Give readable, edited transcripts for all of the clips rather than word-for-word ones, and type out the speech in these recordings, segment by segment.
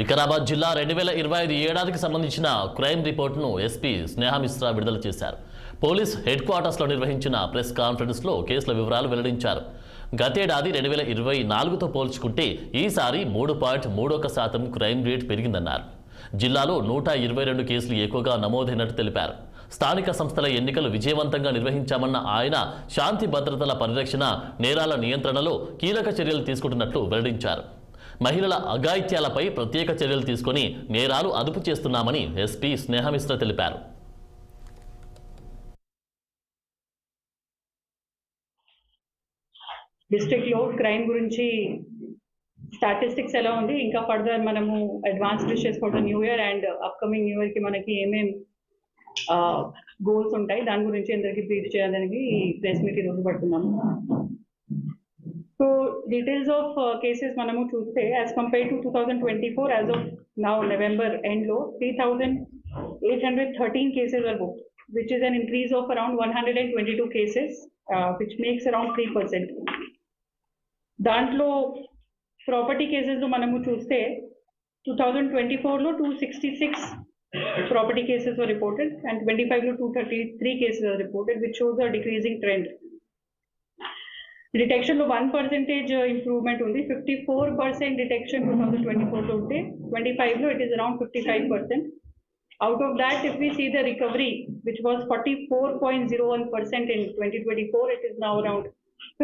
వికారాబాద్ జిల్లా 2025 ఏడాదికి సంబంధించిన క్రైమ్ రిపోర్టును ఎస్పీ స్నేహ మిశ్రా విడుదల చేశారు. పోలీస్ హెడ్ క్వార్టర్స్లో నిర్వహించిన ప్రెస్ కాన్ఫరెన్స్లో కేసుల వివరాలు వెల్లడించారు. గతేడాది 2024తో పోల్చుకుంటే ఈసారి 3.31% క్రైమ్ రేట్ పెరిగిందన్నారు. జిల్లాలో 122 కేసులు ఎక్కువగా నమోదైనట్టు తెలిపారు. స్థానిక సంస్థల ఎన్నికలు విజయవంతంగా నిర్వహించామన్న ఆయన శాంతి భద్రతల పరిరక్షణ, నేరాల నియంత్రణలో కీలక చర్యలు తీసుకుంటున్నట్లు వెల్లడించారు. మహిళల అఘాయిత్యాలపై ప్రత్యేక చర్యలు తీసుకుని నేరాలు అదుపు చేస్తున్నామని ఎస్పీ స్నేహ మిశ్రా తెలిపారు. డిస్ట్రిక్ట్ లో క్రైమ్ గురించి స్టాటిస్టిక్స్ ఎలా ఉంది, ఇంకా ఫర్దర్ మనము advance wishes for the new year and upcoming new year కి మనకి ఏమేం గోల్స్ ఉంటాయి దాని గురించి అందరికి బ్రీఫ్ చేయడానికి ఈ ప్రెస్ మీట్ ఈరోజు పడుతున్నాము. సో డీటెయిల్స్ ఆఫ్ కేసెస్ మనము చూస్తే as compare to 2024 as of now November end లో 3,813 cases are booked, which is an increase of around 122 cases, which makes around 3%. దాంట్లో ప్రాపర్టీ కేసెస్ లో మనము చూస్తే 2024 లో 266 property cases were reported and 25 లో 233 cases are reported, which shows a decreasing trend. Detection లో 1% improvement ఉంది. 54% detection 2024 లో ఉంటే 25 లో it is around 55%. Out of that, if we see the recovery, which was 44.01% in 2024, it is now around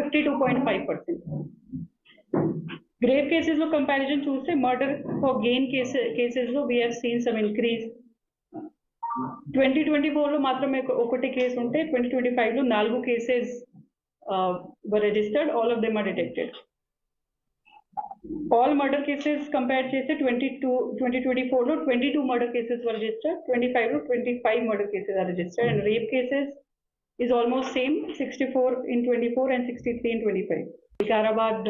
52.5%. Grave cases లో comparison చూస్తే murder for gain cases లో we have seen some increase. 2024 లో మాత్రమే ఒకటి case ఉంటే 2025 లో 4 cases were registered. All of them are detected. All murder cases compared చేస్తే 2024 లో 22 murder cases were registered, 25 లో 25 murder cases are registered, and rape cases is almost same, 64 in 24 and 63 in 25. Vikarabad